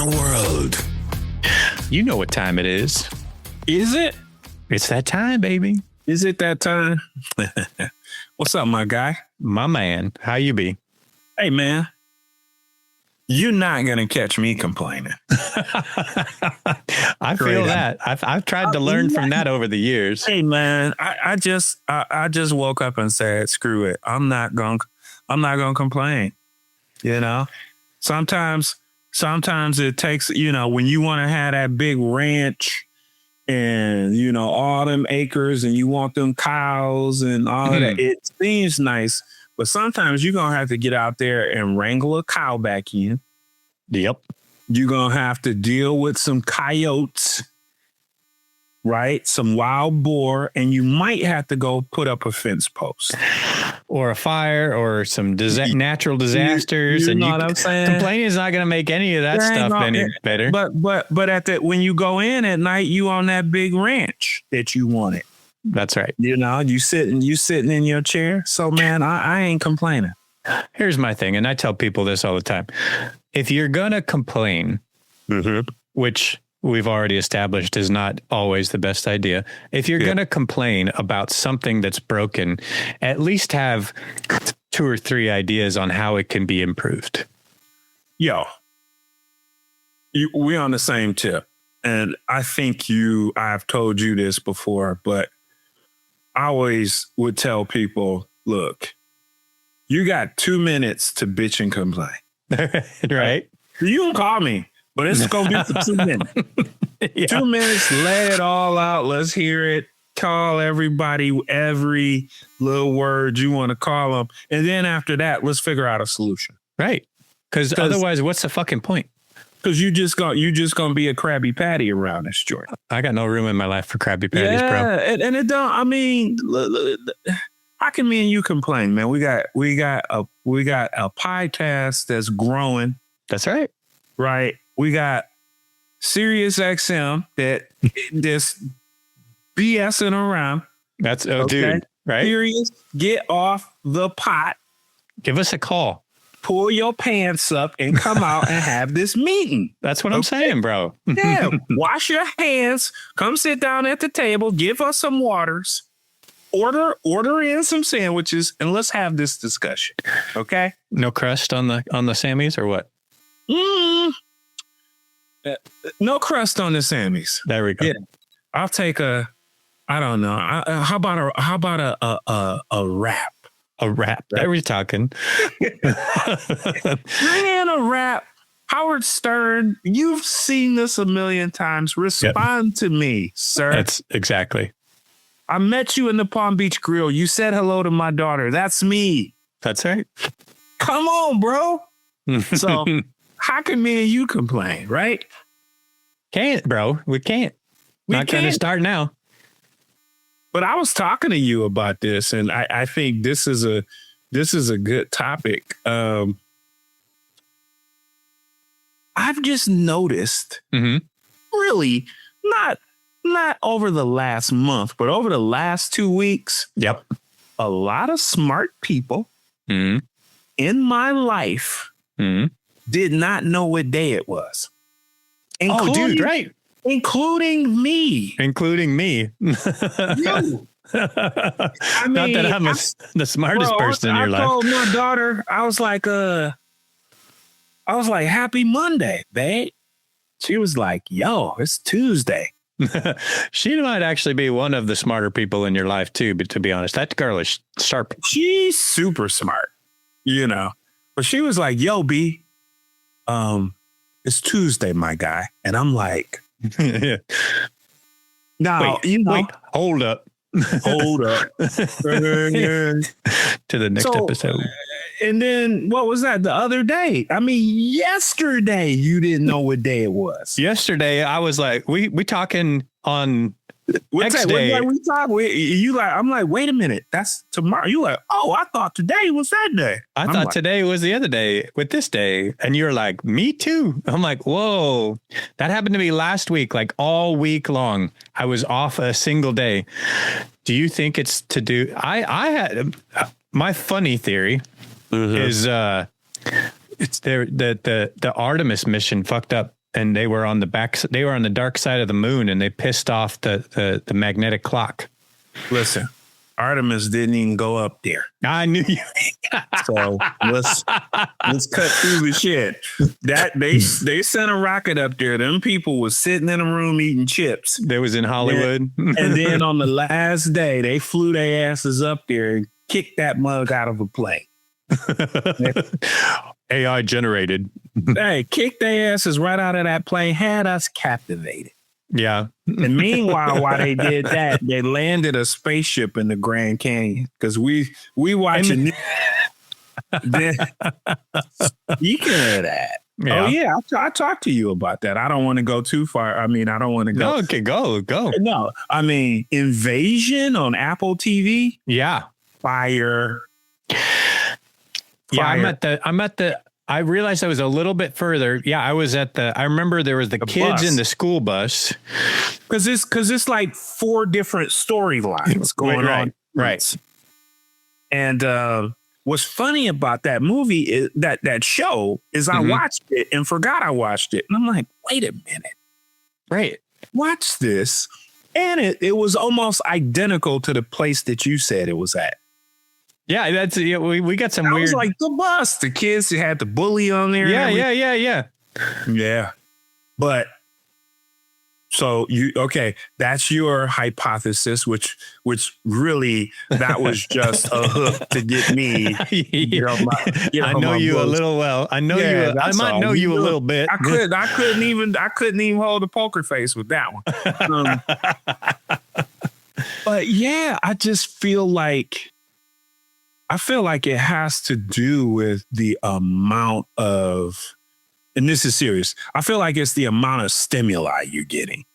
the world. You know what time it is. Is it? It's that time, baby. Is it that time? What's up, my guy? My man. How you be? Hey, man. You're not going to catch me complaining. I feel that. I've tried to learn from that over the years. Hey, man, I just woke up and said, screw it. I'm not going to complain. You know, sometimes it takes, when you want to have that big ranch and, all them acres and you want them cows and all of that, it seems nice. But sometimes you're going to have to get out there and wrangle a cow back in. Yep. You're going to have to deal with some coyotes, right? Some wild boar, and you might have to go put up a fence post. Or a fire or some natural disasters. You know what I'm saying? Complaining is not going to make any of that stuff any better. But when you go in at night, you on that big ranch that you wanted. That's right. You sitting in your chair. So, man, I ain't complaining. Here's my thing, and I tell people this all the time. If you're going to complain, which we've already established is not always the best idea. If you're going to complain about something that's broken, at least have 2 or 3 ideas on how it can be improved. Yo, we're on the same tip. And I think I've told you this before, but I always would tell people, look, you got 2 minutes to bitch and complain. Right? You can call me, but it's going to be for 2 minutes. 2 minutes, let it all out. Let's hear it. Call everybody, every little word you want to call them. And then after that, let's figure out a solution. Right. Because otherwise, what's the fucking point? Because you just gonna be a Krabby Patty around this joint. I got no room in my life for Krabby Patties, bro. And it don't. I mean, how can me and you complain, man? We got a podcast that's growing. That's right. Right. We got Sirius XM that just BSing around. That's dude. Right. Sirius, get off the pot. Give us a call. Pull your pants up and come out and have this meeting. That's what I'm saying, bro. Yeah. Wash your hands. Come sit down at the table. Give us some waters. Order in some sandwiches and let's have this discussion. Okay. No crust on the Sammys or what? No crust on the Sammys. There we go. Yeah. I'll take I don't know. How about a wrap? A wrap. There we're talking. Bring in a wrap. Howard Stern, you've seen this a million times. Respond to me, sir. That's exactly. I met you in the Palm Beach Grill. You said hello to my daughter. That's me. That's right. Come on, bro. So how can me and you complain, right? Can't, bro. We can't. Not going to start now. But I was talking to you about this, and I think this is a good topic. I've just noticed, really not over the last month, but over the last 2 weeks. Yep. A lot of smart people in my life did not know what day it was. Dude, right. Including me. Including me. You. I mean, not that I'm the smartest person in your life. I told my daughter, I was like, happy Monday, babe. She was like, yo, it's Tuesday. She might actually be one of the smarter people in your life too, but to be honest, that girl is sharp. She's super smart, But she was like, yo, B, it's Tuesday, my guy. And I'm like, now, wait, hold up. Hold up. To the next episode. And then what was that the other day? I mean, yesterday you didn't know what day it was. Yesterday I was like, we talking on X day. We talk. I'm like, wait a minute, that's tomorrow. You like, oh, I thought today was that day. I thought today was the other day with this day, and you're like, me too. I'm like, whoa, that happened to me last week, like all week long. I was off a single day. Do you think it's to do? I had my funny theory is it's there that the Artemis mission fucked up and they were on the dark side of the moon, and they pissed off the magnetic clock. Listen, Artemis didn't even go up there. I knew you. So let's cut through the shit. That they sent a rocket up there. Them people was sitting in a room eating chips. That was in Hollywood. And then on the last day, they flew their asses up there and kicked that mug out of a plane. AI generated. Hey, kicked their asses right out of that plane, had us captivated. Yeah. And meanwhile, while they did that, they landed a spaceship in the Grand Canyon because we watching. Then, speaking of that, yeah. oh yeah, I talked to you about that. I don't want to go too far. I mean, I don't want to go. No, okay, go. No, I mean, Invasion on Apple TV. Yeah. Fire. Yeah, I'm at the. I realized I was a little bit further. Yeah, I was at I remember there was the kids bus. in the school bus. Because it's like 4 different storylines going on. Right. And what's funny about that movie is that show is I watched it and forgot I watched it. And I'm like, wait a minute. Right. Watch this. And it was almost identical to the place that you said it was at. Yeah, that's we got some I weird. was like the bus. The kids had the bully on there. Yeah. But so that's your hypothesis, which really that was just a hook to get me. I know you a little well. I know you. I might know you a little bit. I couldn't even hold a poker face with that one. But yeah, I just feel like. I feel like it has to do with the amount of, and this is serious, I feel like it's the amount of stimuli you're getting.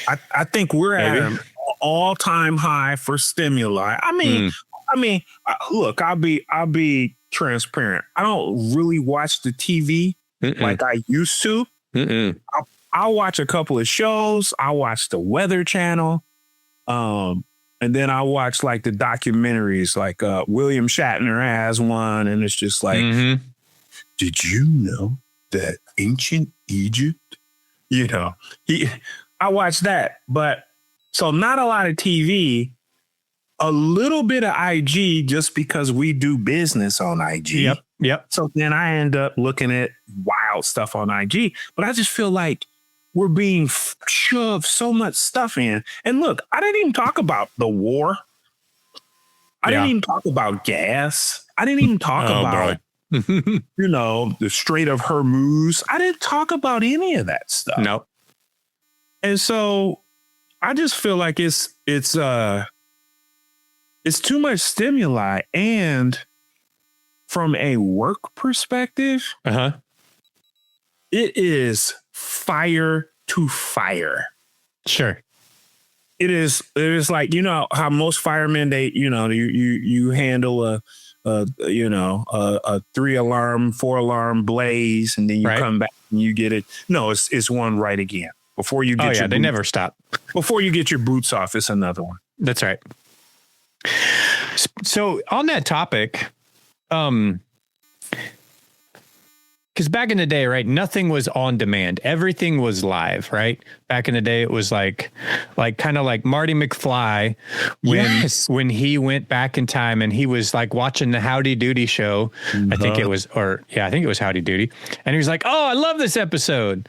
I think we're at an all-time high for stimuli. I mean, look, I'll be transparent. I don't really watch the TV like I used to. I'll watch a couple of shows. I'll watch the Weather Channel. And then I watch like the documentaries, like William Shatner has one, and it's just like, did you know that ancient Egypt? I watch that, but so not a lot of TV, a little bit of IG just because we do business on IG. Yep. So then I end up looking at wild stuff on IG, but I just feel like we're being shoved so much stuff in. And look, I didn't even talk about the war. I didn't even talk about gas. I didn't even talk about, the Strait of Hormuz. I didn't talk about any of that stuff. No. And so I just feel like it's too much stimuli. And from a work perspective, it is fire to fire. Sure. It is like, how most firemen, they, you handle a 3-alarm, 4-alarm blaze, and then you come back and you get it. No, it's one right again. Before you get they never stop. Before you get your boots off, it's another one. That's right. So on that topic, because back in the day, right, nothing was on demand. Everything was live, right? Back in the day, it was like kind of like Marty McFly when he went back in time and he was like watching the Howdy Doody show. I think it was Howdy Doody. And he was like, oh, I love this episode.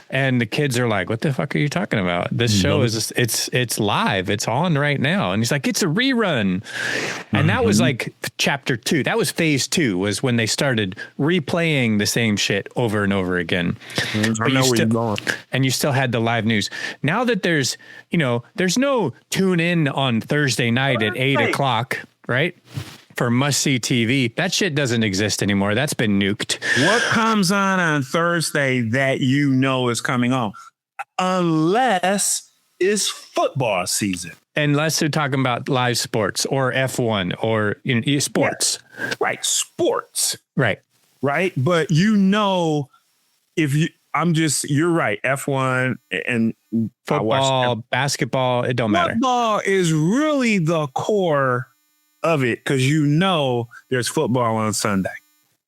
And the kids are like, what the fuck are you talking about? This show it's live. It's on right now. And he's like, it's a rerun. And that was like chapter 2. That was phase 2, was when they started replaying the same shit over and over again. I know where you're going. And you still had the live news. Now that there's no tune in on Thursday night at 8:00, right? For must-see TV. That shit doesn't exist anymore. That's been nuked. What comes on Thursday that is coming on? Unless it's football season. Unless they're talking about live sports or F1 or sports. Yeah. Right. Sports. Right. Right. But you're right. F1 and football, basketball, it don't matter. Football is really the core of it because there's football on Sunday.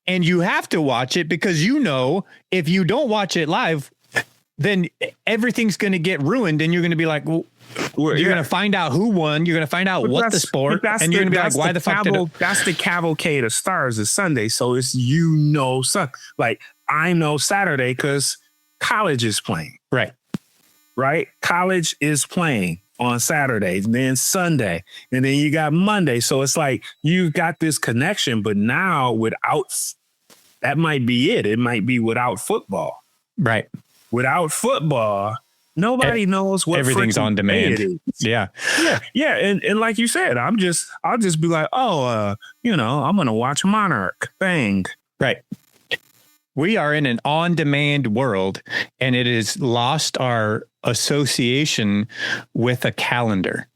And you have to watch it because if you don't watch it live, then everything's going to get ruined, and you're going to be like, well, you're going to find out who won. You're going to find out what the sport, and you're going to be like, why the fuck did it? That's the cavalcade of stars is Sunday. So it's, like I know Saturday because college is playing. Right. College is playing on Saturday, and then Sunday, and then you got Monday. So it's like you got this connection, but now that might be it. It might be without football. Right. Without football, nobody knows what everything's on demand. Yeah. And like you said, I'll just be like, I'm going to watch Monarch. Bang. Right. We are in an on-demand world, and it has lost our association with a calendar.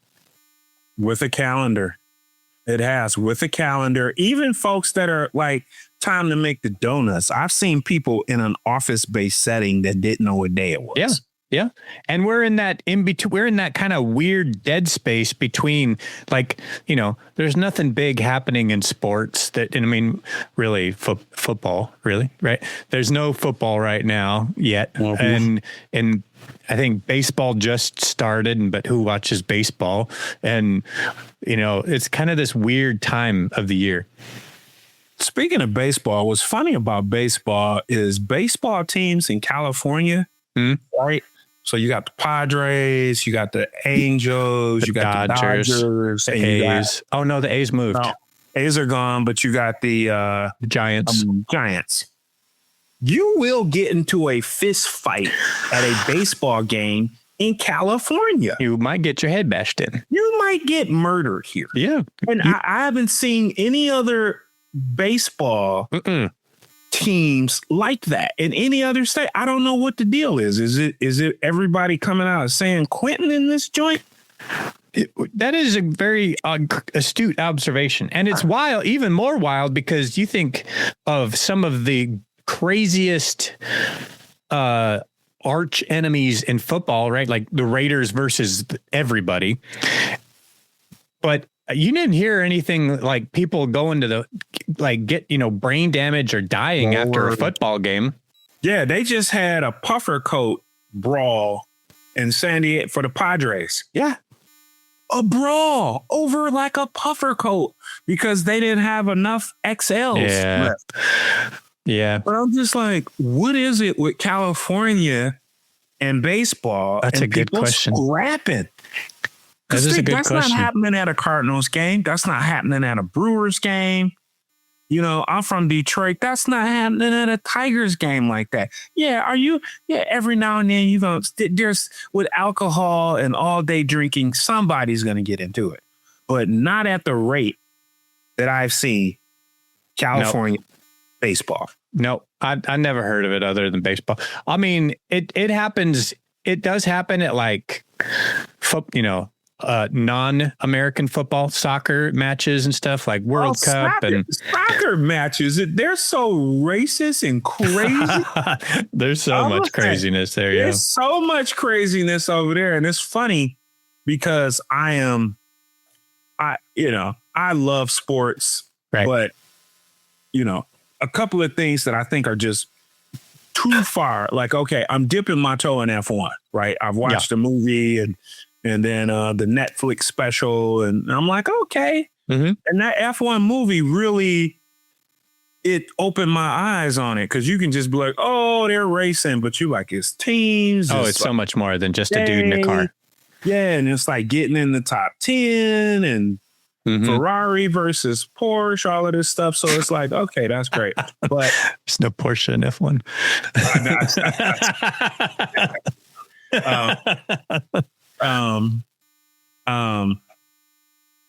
With a calendar. It has. With a calendar. Even folks that are like, time to make the donuts. I've seen people in an office-based setting that didn't know what day it was. Yeah. And we're in that we're in that kind of weird dead space between, like, there's nothing big happening in sports really football, really, right? There's no football right now yet. Mm-hmm. And I think baseball just started, but who watches baseball? And, it's kind of this weird time of the year. Speaking of baseball, what's funny about baseball is baseball teams in California, right? So you got the Padres, you got the Angels, you got Dodgers, the Dodgers, the A's. Oh no, the A's moved. No, A's are gone, but you got the Giants. Giants. You will get into a fist fight at a baseball game in California. You might get your head bashed in. You might get murdered here. Yeah. And I haven't seen any other baseball teams like that in any other state. I don't know what the deal is. Is it everybody coming out of San Quentin in this joint? That is a very astute observation. And it's wild, even more wild, because you think of some of the craziest arch enemies in football, right? Like the Raiders versus everybody. But you didn't hear anything like people going to get, brain damage or dying after a football game. Yeah, they just had a puffer coat brawl in San Diego for the Padres. Yeah. A brawl over like a puffer coat because they didn't have enough XLs left. Yeah. But I'm just like, what is it with California and baseball? That's a good question. Scrapping. That's a good question. That's not happening at a Cardinals game. That's not happening at a Brewers game. I'm from Detroit. That's not happening at a Tigers game like that. Yeah, every now and then there's with alcohol and all day drinking, somebody's going to get into it. But not at the rate that I've seen California baseball. No, I never heard of it other than baseball. I mean, it happens. It does happen at like, non-American football, soccer matches and stuff like World Cup and soccer matches. They're so racist and crazy. There's so much craziness there. There's so much craziness over there. And it's funny because I love sports, right? But, a couple of things that I think are just too far. Like, okay, I'm dipping my toe in F1, right? I've watched a movie and then the Netflix special, and I'm like, okay. Mm-hmm. And that F1 movie really, it opened my eyes on it because you can just be like, oh, they're racing, but you like it's teams. Oh, it's so much more than just a dude in a car. Yeah, and it's like getting in the top 10 and Ferrari versus Porsche, all of this stuff. So it's like, okay, that's great. But there's no Porsche in F1.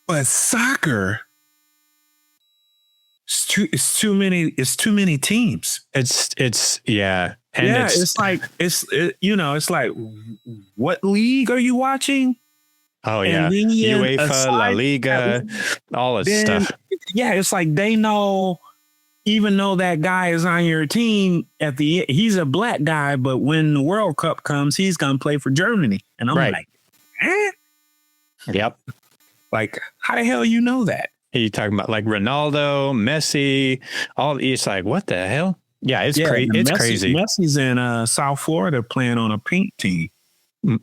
But soccer, it's too many teams. It's yeah. And it's like what league are you watching? Oh yeah, UEFA, La Liga, all this stuff. Yeah, it's like they know, even though that guy is on your team he's a black guy, but when the World Cup comes, he's gonna play for Germany, and I'm like, Yep. Like, how the hell you know that? He talking about like Ronaldo, Messi, all. It's like, what the hell? Yeah, it's crazy. It's crazy. Messi's in South Florida playing on a pink team.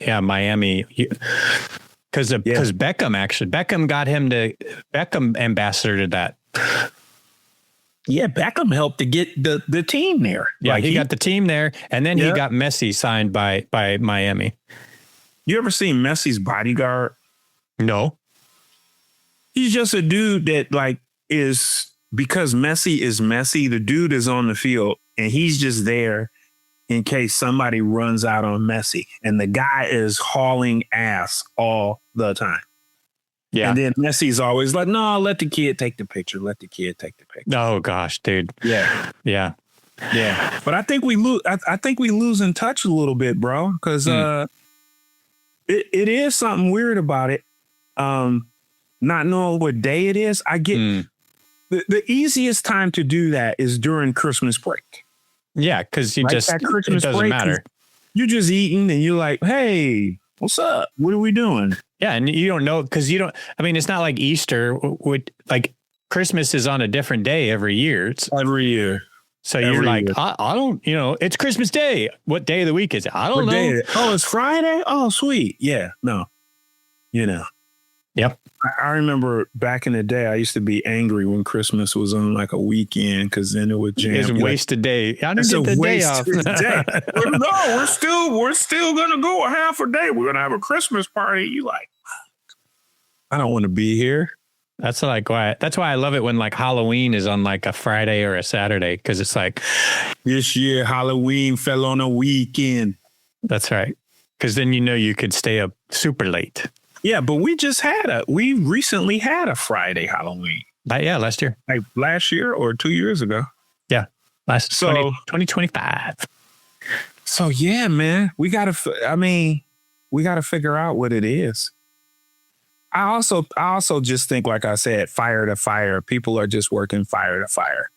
Yeah, Miami. Because Beckham got him to Beckham ambassador to that. Yeah, Beckham helped to get the team there. Yeah, like he got the team there, and then he got Messi signed by Miami. You ever seen Messi's bodyguard? No. He's just a dude that like is, because Messi is Messi, the dude is on the field and he's just there in case somebody runs out on Messi. And the guy is hauling ass all the time. Yeah. And then Messi's always like, no, let the kid take the picture. Let the kid take the picture. Oh gosh, dude. Yeah. Yeah. Yeah. But I think we lose. I think we lose in touch a little bit, bro. Because it is something weird about it. Not knowing what day it is. I get the easiest time to do that is during Christmas break. Yeah, because you just, it doesn't matter. You're just eating and you're like, hey, what's up? What are we doing? Yeah, and you don't know because you don't. I mean, it's not like Easter. Like Christmas is on a different day every year. It's every year. So you're like, I don't, it's Christmas Day. What day of the week is it? I don't know. Oh, it's Friday? Oh, sweet. Yeah, no. Yep. I remember back in the day, I used to be angry when Christmas was on like a weekend because then it would jam. It's a wasted day. I didn't get the day off. No, we're still gonna go a half a day. We're gonna have a Christmas party. You like, I don't want to be here. That's why I love it when like Halloween is on like a Friday or a Saturday, because it's like this year Halloween fell on a weekend. That's right. Because then you could stay up super late. Yeah, but we recently had a Friday Halloween. Last year. Like last year or 2 years ago. Yeah. 2025. So yeah, man, we got to figure out what it is. I also just think, like I said, fire to fire. People are just working fire to fire.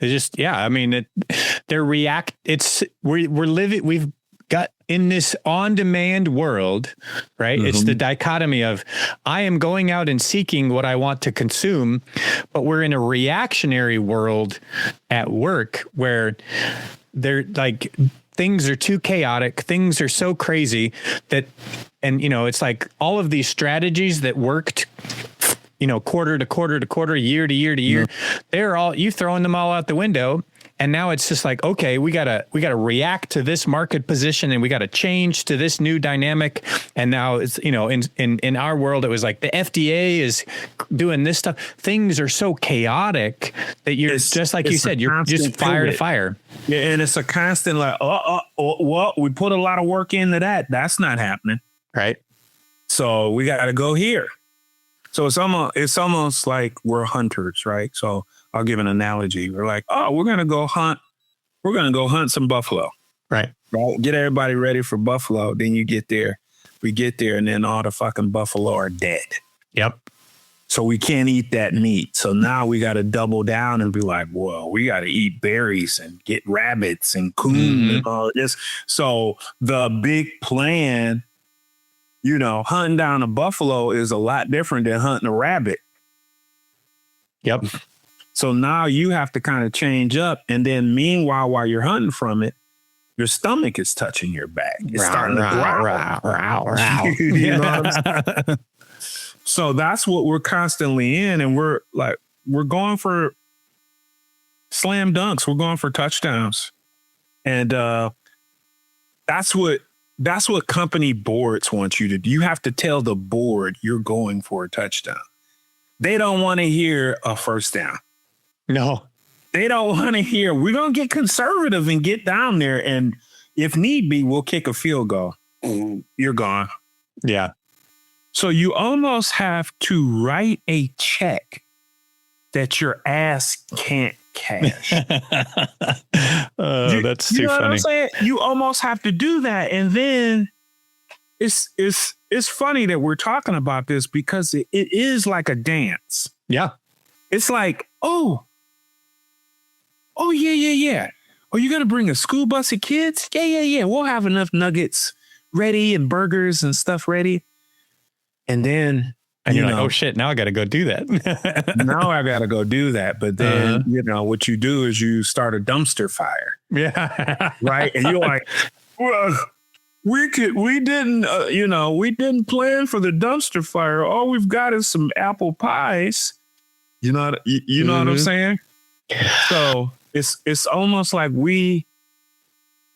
They just, we're living, we've got in this on-demand world, right? Mm-hmm. It's the dichotomy of I am going out and seeking what I want to consume, but we're in a reactionary world at work where they're like, things are too chaotic. Things are so crazy that, and it's like all of these strategies that worked, quarter to quarter to quarter, year to year to year, they're all, you throwing them all out the window. And now it's just like, okay, we gotta react to this market position, and we gotta change to this new dynamic. And now it's, in our world, it was like the FDA is doing this stuff. Things are so chaotic that you're just like you said, you're just fire to fire. Yeah, and it's a constant like, well, we put a lot of work into that. That's not happening, right? So we gotta go here. So it's almost like we're hunters, right? So I'll give an analogy. We're like, we're going to go hunt. We're going to go hunt some buffalo. Right. Get everybody ready for buffalo. Then you get there. We get there and then all the fucking buffalo are dead. Yep. So we can't eat that meat. So now we got to double down and be like, whoa, we got to eat berries and get rabbits and coon and all this. So the big plan, hunting down a buffalo is a lot different than hunting a rabbit. Yep. So now you have to kind of change up. And then meanwhile, while you're hunting from it, your stomach is touching your back. It's starting to growl. You know what I'm saying? So that's what we're constantly in. And we're going for slam dunks. We're going for touchdowns. And that's what company boards want you to do. You have to tell the board you're going for a touchdown. They don't want to hear a first down. No, they don't want to hear. We're going to get conservative and get down there. And if need be, we'll kick a field goal. You're gone. Yeah. So you almost have to write a check that your ass can't cash. That's too funny. What I'm saying? You almost have to do that. And then it's funny that we're talking about this because it is like a dance. Yeah. It's like, oh, yeah. Are you going to bring a school bus of kids? Yeah. We'll have enough nuggets ready and burgers and stuff ready. And then And you're like, oh shit, now I got to go do that. Now I got to go do that. But then, what you do is you start a dumpster fire. Yeah. Right. And you're like, well, we didn't plan for the dumpster fire. All we've got is some apple pies. You know what I'm saying? So it's almost like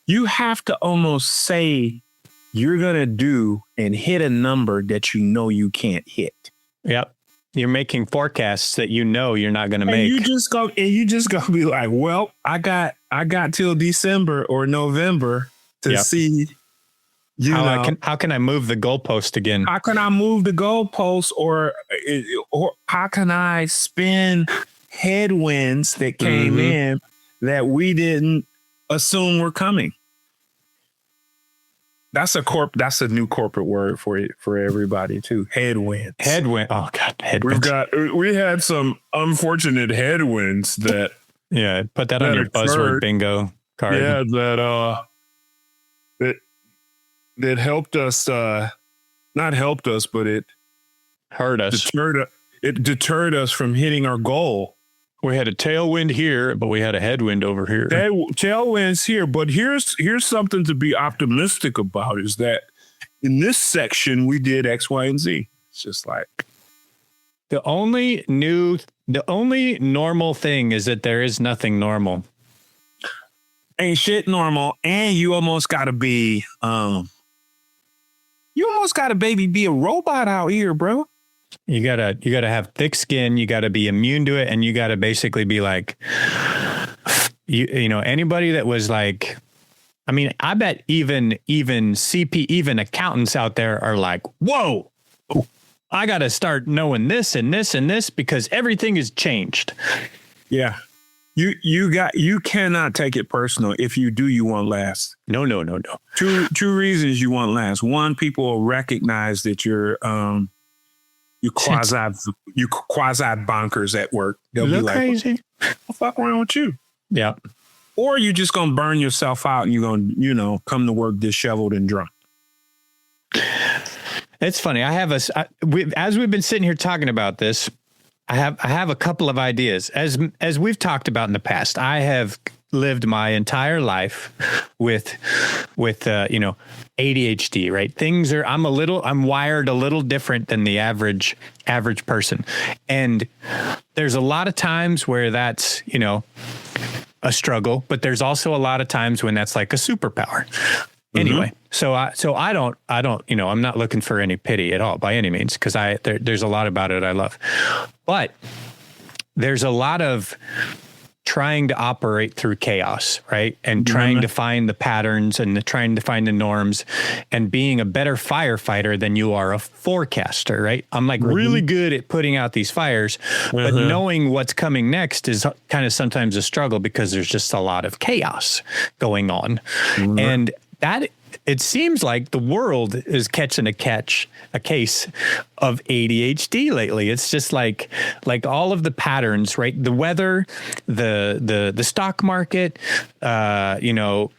you have to almost say you're going to do and hit a number that you can't hit. Yep. You're making forecasts that you're not going to make. You just go be like, well, I got till December or November to see. How can I move the goalpost again? How can I move the goalpost, or how can I spin headwinds that came in that we didn't assume were coming? That's a new corporate word for everybody too. Headwinds. Headwind. Oh God. Headwinds. We had some unfortunate headwinds that. Yeah. Put that on your buzzword bingo card. Yeah. That helped us. Not helped us, but it hurt us. It deterred us from hitting our goal. We had a tailwind here, but we had a headwind over here. Tailwind's here, but here's something to be optimistic about, is that in this section we did X, Y, and Z. It's just like the only normal thing is that there is nothing normal. Ain't shit normal, and you almost gotta be be a robot out here, bro. You gotta have thick skin. You gotta be immune to it, and you gotta basically be like, anybody that was like, I mean, I bet even accountants out there are like, whoa, I gotta start knowing this and this and this because everything has changed. Yeah, you cannot take it personal. If you do, you won't last. No. Two reasons you won't last. One, people will recognize that you're quasi bonkers at work. They'll be like, crazy. What the fuck wrong with you? Yeah. Or you're just gonna burn yourself out and you're gonna, come to work disheveled and drunk. It's funny. As we've been sitting here talking about this, I have a couple of ideas. As we've talked about in the past, I have lived my entire life with ADHD, right? I'm wired a little different than the average person. And there's a lot of times where that's, a struggle, but there's also a lot of times when that's like a superpower. Anyway, so I don't, I'm not looking for any pity at all by any means, because there's a lot about it I love, but there's a lot of trying to operate through chaos, right? And trying to find the patterns and trying to find the norms and being a better firefighter than you are a forecaster, right? I'm like really good at putting out these fires, but knowing what's coming next is kind of sometimes a struggle because there's just a lot of chaos going on. And that it seems like the world is catching a case of ADHD lately. It's just like all of the patterns, right? The weather, the stock market, the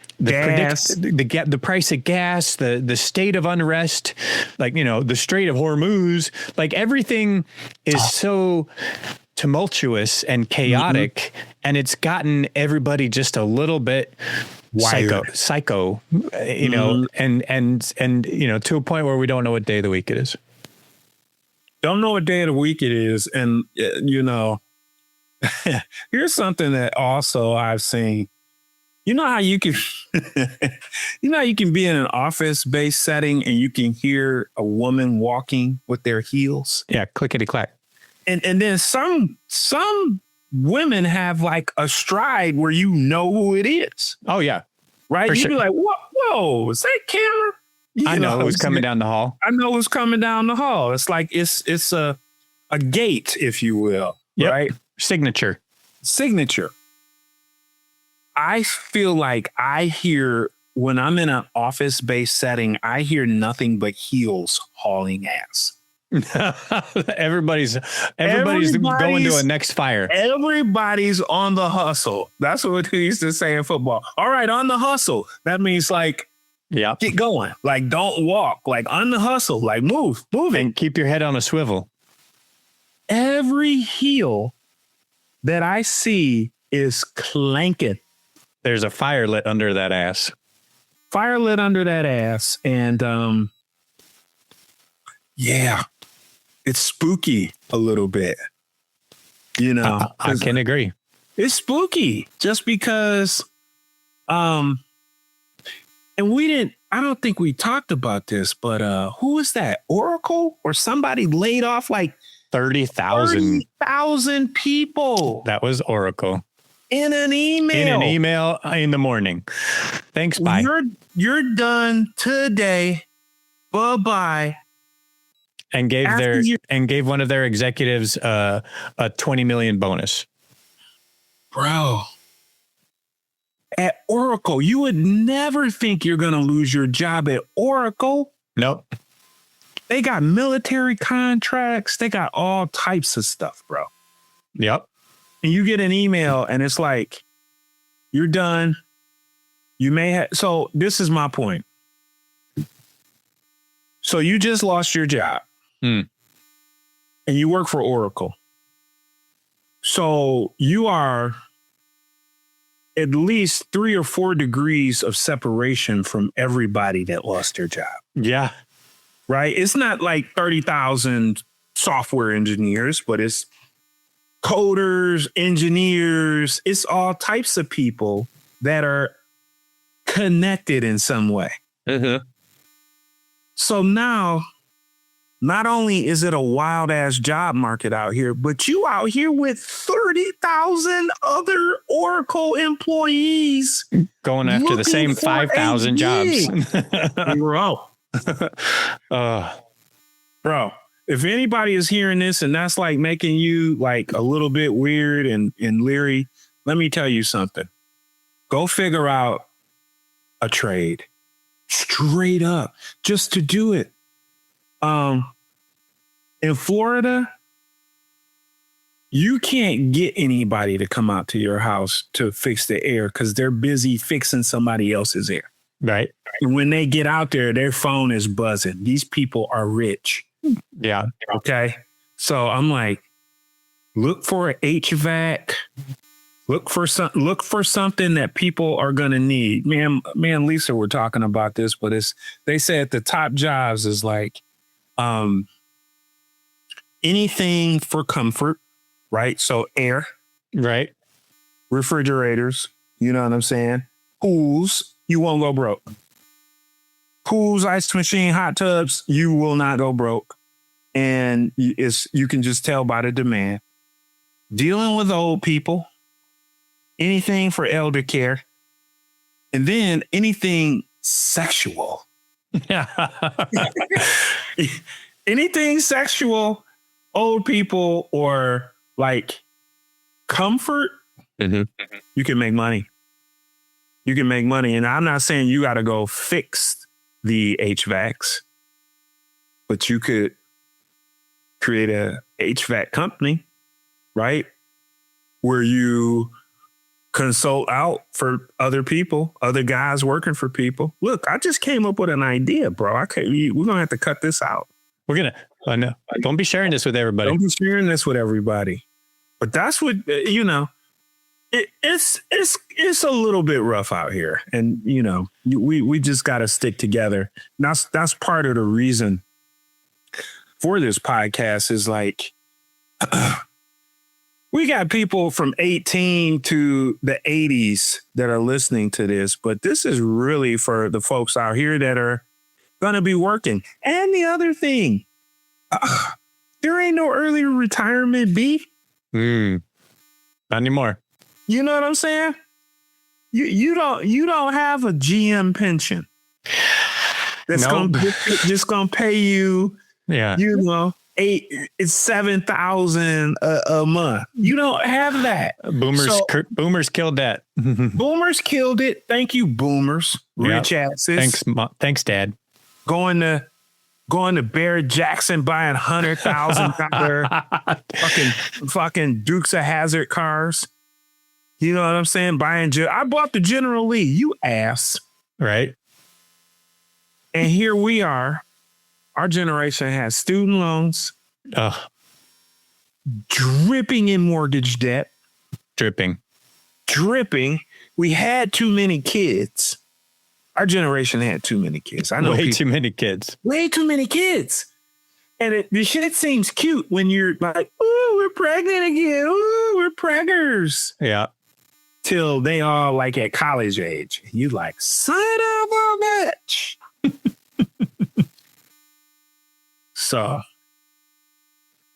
price of gas, the state of unrest, the Strait of Hormuz, everything is so tumultuous and chaotic, and it's gotten everybody just a little bit psycho, and to a point where we don't know what day of the week it is. Don't know what day of the week it is. And, here's something that also I've seen. You know how you can, be in an office-based setting and you can hear a woman walking with their heels? Yeah, clickety clack. And then some women have like a stride where who it is. Oh yeah. Right? You'd be like, whoa, is that Cameron? I know it was coming down the hall. I know it was coming down the hall. It's like it's a gate, if you will. Yep. Right? Signature. I feel like I hear, when I'm in an office-based setting, I hear nothing but heels hauling ass. Everybody's going to a next fire. Everybody's on the hustle. That's what we used to say in football. All right, on the hustle. That means get going. Don't walk. On the hustle. Move it. And keep your head on a swivel. Every heel that I see is clanking. There's a fire lit under that ass. Fire lit under that ass. And yeah, it's spooky a little bit. You know, I can agree. It's spooky just because and I don't think we talked about this, but who was that? Oracle or somebody laid off like 30,000 people. That was Oracle. In an email in the morning. Thanks, bye. You're done today. Bye-bye. And gave one of their executives a 20 million bonus. Bro. At Oracle, you would never think you're going to lose your job at Oracle. Nope. They got military contracts. They got all types of stuff, bro. Yep. And you get an email and it's like, you're done. You may have. So this is my point. So you just lost your job and you work for Oracle. So you are at least 3 or 4 degrees of separation from everybody that lost their job. Yeah. Right. It's not like 30,000 software engineers, but it's coders, engineers. It's all types of people that are connected in some way. Mm-hmm. So now, not only is it a wild ass job market out here, but you out here with 30,000 other Oracle employees going after the same 5,000 jobs. Bro, if anybody is hearing this and that's like making you like a little bit weird and leery, let me tell you something. Go figure out a trade. Straight up, just to do it. In Florida, you can't get anybody to come out to your house to fix the air because they're busy fixing somebody else's air. Right. And when they get out there, their phone is buzzing. These people are rich. Yeah. Okay. So I'm like, look for an HVAC. Look for something that people are gonna need. Me and Lisa were talking about this, but they said the top jobs is like anything for comfort, right? So air, right? Refrigerators, you know what I'm saying? Pools, you won't go broke. Pools, ice machine, hot tubs, you will not go broke. And you can just tell by the demand. Dealing with old people. Anything for elder care, and then anything sexual. Anything sexual, old people, or like comfort, you can make money. You can make money. And I'm not saying you got to go fix the HVACs, but you could create a HVAC company, right? Where you consult out for other people, other guys working for people. Look, I just came up with an idea, bro. We're going to have to cut this out. I know. Don't be sharing this with everybody. Don't be sharing this with everybody. But that's what, you know, it's a little bit rough out here. And, you know, we just got to stick together. And that's part of the reason for this podcast is like, we got people from 18 to the 80s that are listening to this, but this is really for the folks out here that are going to be working. And the other thing, there ain't no early retirement, B. Not anymore. You know what I'm saying? You don't have a GM pension that's just gonna pay you. Yeah, you know. It's 7,000 a month. You don't have that. Boomers killed that. Boomers killed it. Thank you, boomers. Rich asses. Thanks, Dad. Going to Barrett Jackson buying $100,000 fucking Dukes of Hazzard cars. You know what I'm saying? I bought the General Lee. You ass. Right. And here we are. Our generation has student loans, dripping in mortgage debt, Dripping. We had too many kids. Our generation had too many kids. I know Way too many kids. way too many kids. And the shit seems cute when you're like, "Ooh, we're pregnant again. Ooh, we're preggers." Yeah. Till they all like at college age. You like, son of a bitch. So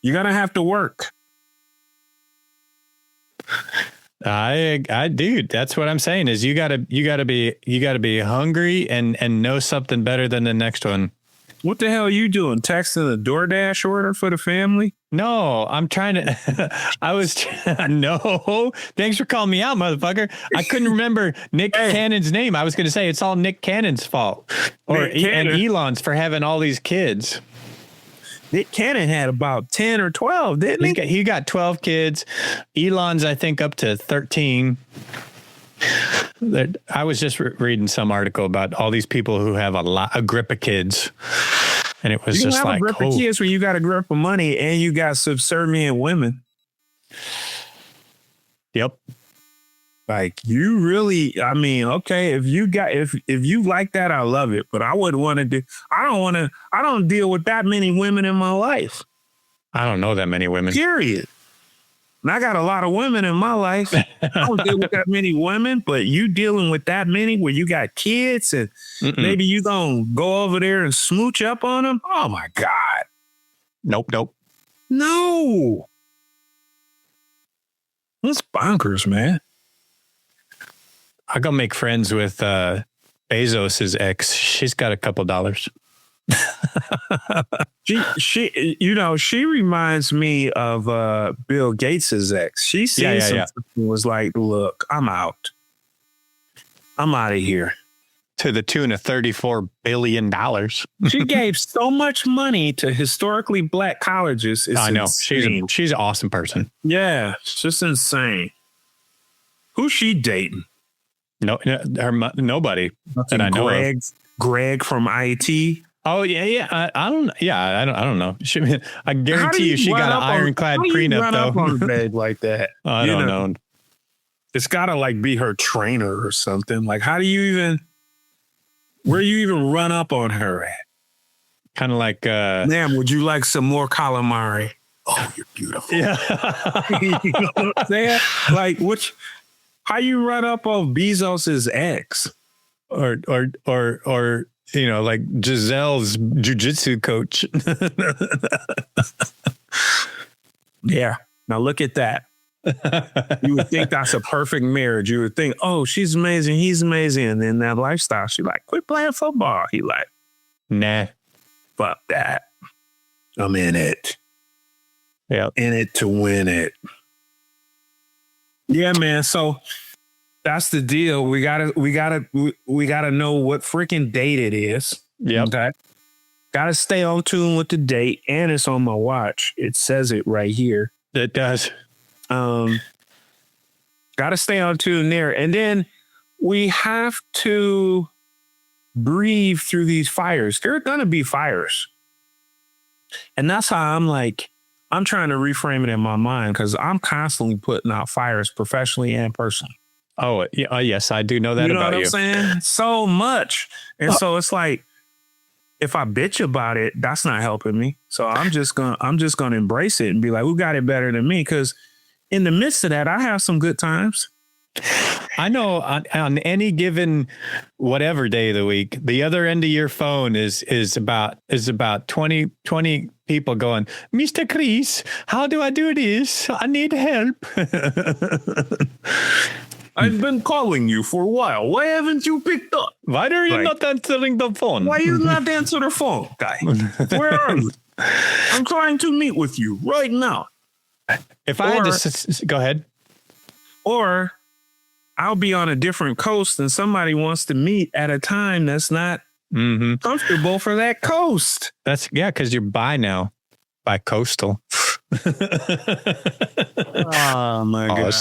you're gonna have to work. Dude, that's what I'm saying is you gotta be hungry and know something better than the next one. What the hell are you doing? Texting a DoorDash order for the family? No, I'm trying to. No. Thanks for calling me out, motherfucker. I couldn't remember Nick Cannon's name. I was going to say it's all Nick Cannon's fault, and Elon's for having all these kids. Nick Cannon had about 10 or 12, didn't he? He got 12 kids. Elon's, I think, up to 13. I was just reading some article about all these people who have a grip of kids. And it was just like, a grip of kids where you got a grip of money and you got subservient women. Yep. Like you really, I mean, okay, if you like that, I love it. But I wouldn't want to do, I don't deal with that many women in my life. I don't know that many women. Period. And I got a lot of women in my life. I don't deal with that many women, but you dealing with that many where you got kids and maybe you gonna go over there and smooch up on them. Oh my God. Nope. No. That's bonkers, man. I go make friends with Bezos's ex. She's got a couple dollars. she reminds me of Bill Gates's ex. She seen something was like, look, I'm out of here. To the tune of $34 billion. She gave so much money to historically black colleges. I know. She's an awesome person. Yeah, it's just insane. Who's she dating? Nobody that I know of. Greg from IT. Oh yeah. I don't know. I guarantee you, she got an ironclad prenup though. Up on Greg like that? I don't know. It's gotta like be her trainer or something. Like, how do you even? Where you even run up on her at? Kind of like, ma'am, would you like some more calamari? Oh, you're beautiful. Yeah. You know what I'm saying? Like, how you run up on Bezos's ex? Or like Giselle's jujitsu coach. Yeah. Now look at that. You would think that's a perfect marriage. You would think, oh, she's amazing, he's amazing. And then that lifestyle, she like, quit playing football. He like, nah, fuck that. I'm in it. Yeah. In it to win it. Yeah, man. So that's the deal. We gotta know what freaking date it is. Yeah. Okay. Gotta stay on tune with the date, and it's on my watch. It says it right here. It does. Gotta stay on tune there. And then we have to breathe through these fires. There are gonna be fires. And that's how I'm trying to reframe it in my mind, because I'm constantly putting out fires professionally and personally. Oh, yeah, yes, I do know that about you. You know what I'm saying? So much. And so it's like, if I bitch about it, that's not helping me. So I'm just gonna embrace it and be like, who got it better than me? Because in the midst of that, I have some good times. I know on any given whatever day of the week, the other end of your phone is about 20 people going, Mr. Chris, how do I do this? I need help. I've been calling you for a while. Why haven't you picked up? Why are you not answering the phone? Why you not answer the phone, guy? Where are you? I'm trying to meet with you right now. If I had to go ahead. Or I'll be on a different coast and somebody wants to meet at a time that's not comfortable for that coast. Because you're bi-coastal. Oh my God.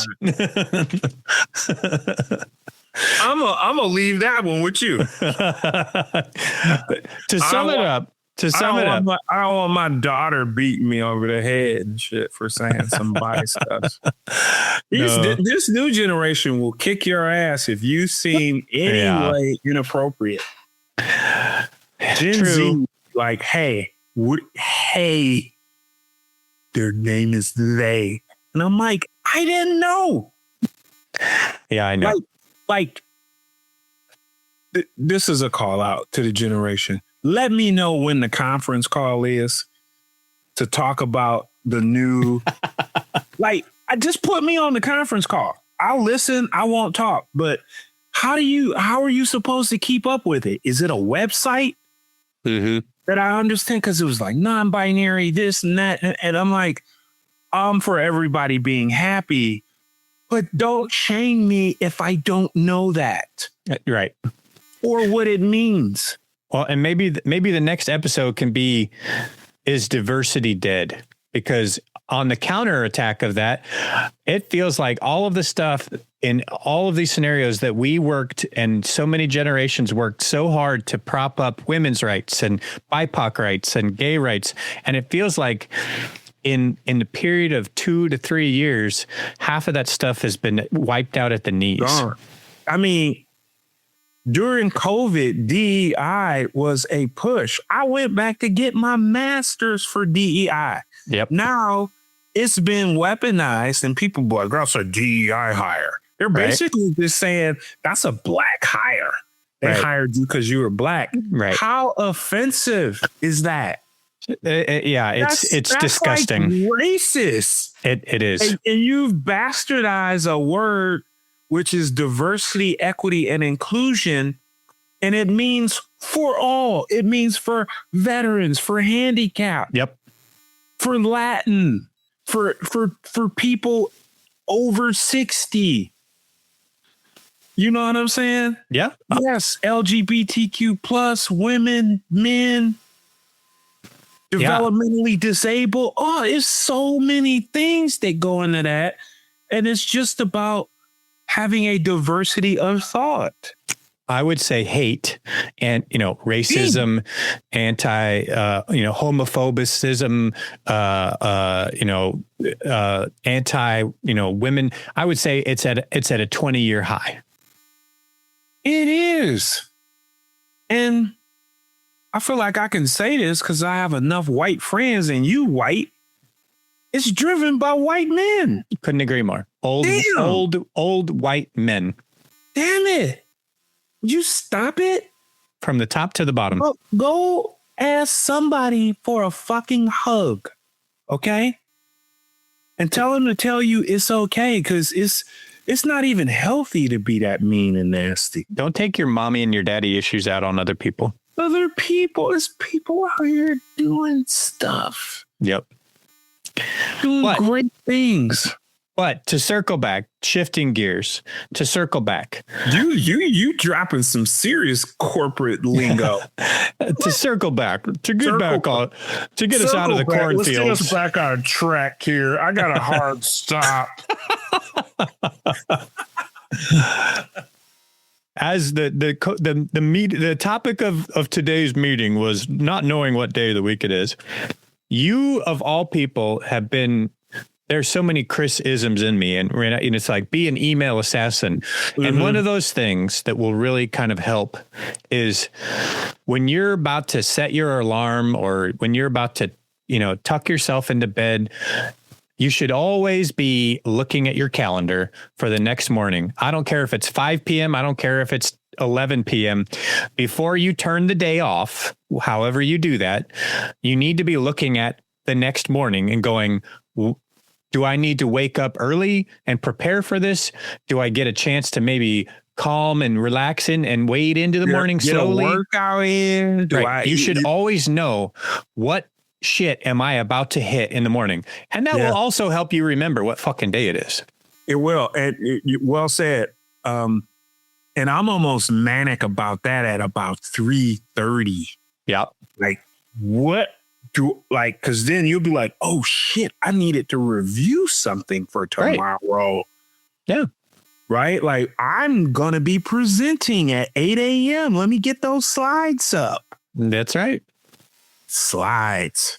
I'm gonna leave that one with you. To sum it up, To sum it up, I don't want my daughter beating me over the head and shit for saying some biased stuff. This new generation will kick your ass if you seem any way inappropriate. Gen Z, like, hey, their name is they. And I'm like, I didn't know. Yeah, I know. This is a call out to the generation. Let me know when the conference call is to talk about the new. I just put me on the conference call. I'll listen. I won't talk. But how are you supposed to keep up with it? Is it a website that I understand? Because it was like non-binary, this and that. And I'm like, I'm for everybody being happy, but don't shame me if I don't know that. Right. Or what it means. Well, and maybe the next episode can be, is diversity dead? Because on the counterattack of that, it feels like all of the stuff in all of these scenarios that we worked and so many generations worked so hard to prop up women's rights and BIPOC rights and gay rights. And it feels like in the period of 2 to 3 years, half of that stuff has been wiped out at the knees. I mean, during COVID, DEI was a push. I went back to get my master's for DEI. Yep. Now it's been weaponized and people be like, that's a DEI hire. They're basically just saying that's a black hire. They hired you because you were black. Right. How offensive is that? It's disgusting. Like racist. It is. And you've bastardized a word which is diversity, equity, and inclusion. And it means for all. It means for veterans, for handicapped. Yep. For Latin, for people over 60. You know what I'm saying? Yeah. Yes. LGBTQ plus, women, men, developmentally disabled. Oh, it's so many things that go into that. And it's just about having a diversity of thought. I would say hate and, racism, homophobicism, anti, women. I would say it's at a 20-year high. It is. And I feel like I can say this because I have enough white friends and you white. It's driven by white men. Couldn't agree more. Old white men. Damn it. Would you stop it? From the top to the bottom. Go ask somebody for a fucking hug. Okay? And tell them to tell you it's okay because it's not even healthy to be that mean and nasty. Don't take your mommy and your daddy issues out on other people. Other people. There's people out here doing stuff. Yep. Doing great things. But to circle back, shifting gears, to circle back. You dropping some serious corporate lingo. To circle back, to get us out of the cornfields. Let's get us back on track here. I got a hard stop. As the topic of today's meeting was not knowing what day of the week it is. You of all people have been. There's so many Chris-isms in me, and it's like be an email assassin. Mm-hmm. And one of those things that will really kind of help is when you're about to set your alarm or when you're about to, tuck yourself into bed, you should always be looking at your calendar for the next morning. I don't care if it's 5 p.m. I don't care if it's 11 p.m. Before you turn the day off, however you do that, you need to be looking at the next morning and going, do I need to wake up early and prepare for this? Do I get a chance to maybe calm and relax in and wade into the morning slowly? Get a workout in? You should always know what shit am I about to hit in the morning. And that will also help you remember what fucking day it is. It will. And well said. And I'm almost manic about that at about 3:30. Yeah. Like, what? Because then you'll be like, oh shit, I needed to review something for tomorrow. Right. Yeah. Right? Like, I'm going to be presenting at 8 a.m. Let me get those slides up. That's right. Slides.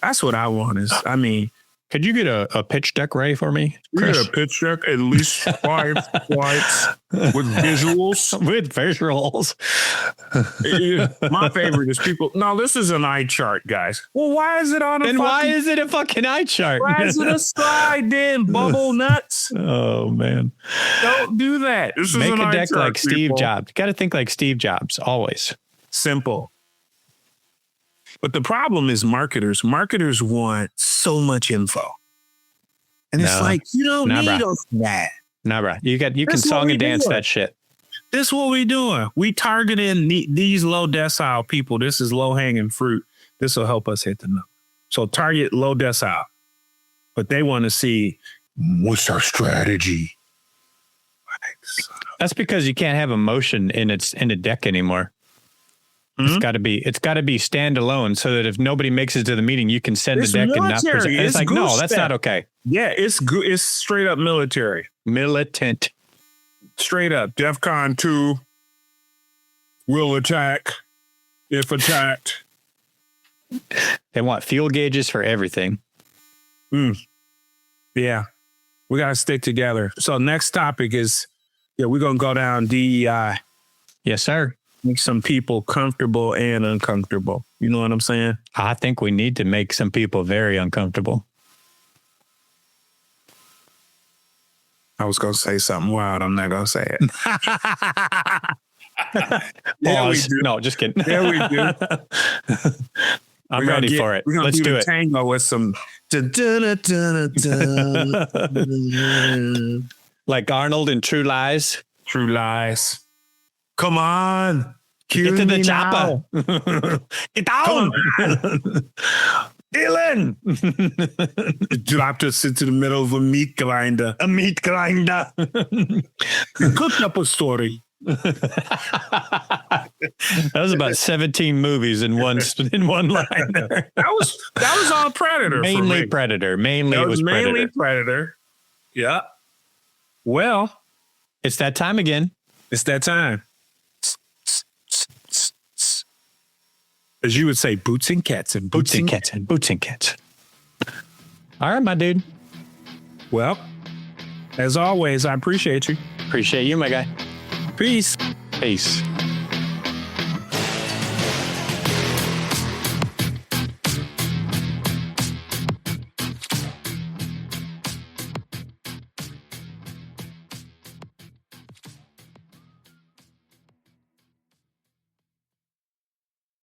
That's what I want is, I mean, Could you get a pitch deck ready for me, we Chris? get a pitch deck, at least 5 slides with visuals. With visuals. My favorite is people. No, this is an eye chart, guys. Well, why is it on a And why fucking- is it a fucking eye chart? Why is it a slide then? Bubble nuts. Oh, man. Don't do that. This is Make an a eye deck chart, like Steve people. Jobs. Got to think like Steve Jobs, always. Simple. But the problem is marketers. Marketers want so much info. And it's No. like, you don't Nah, need bruh. all that. Nah, bro. You can That's what song we and dance doing. that shit. This is what we doing. We targeting these low decile people. This is low hanging fruit. This will help us hit the number. So target low decile. But they want to see what's our strategy. That's because you can't have emotion in a deck anymore. It's Mhm. got to be standalone so that if nobody makes it to the meeting, you can send It's the deck and not military. present. It's It's like, no, goose that's step. not okay. Yeah, it's good. It's straight up military. Militant. Straight up. DEFCON 2 will attack if attacked. They want field gauges for everything. Yeah. We got to stick together. So next topic is, we're going to go down DEI. Yes, sir. Make some people comfortable and uncomfortable. You know what I'm saying? I think we need to make some people very uncomfortable. I was going to say something wild. I'm not going to say it. Yeah, we Pause. do. No, just kidding. Yeah, we do. I'm ready for it. We're going Let's to do the it. tango with some. Like Arnold in True Lies. True lies. Come on. Get to the me chopper. Get down. Dylan. now. Dropped us into the middle of a meat grinder. A meat grinder. Cooked up a story. That was about 17 movies in one line. That was all Predator. Mainly for me. Predator. Mainly That it was mainly Predator. Predator. Yeah. Well, It's that time again. it's that time. As you would say, boots and cats and Boots and cats and boots and cats. All right, my dude. Well, as always, I appreciate you. Appreciate you, my guy. Peace. Peace.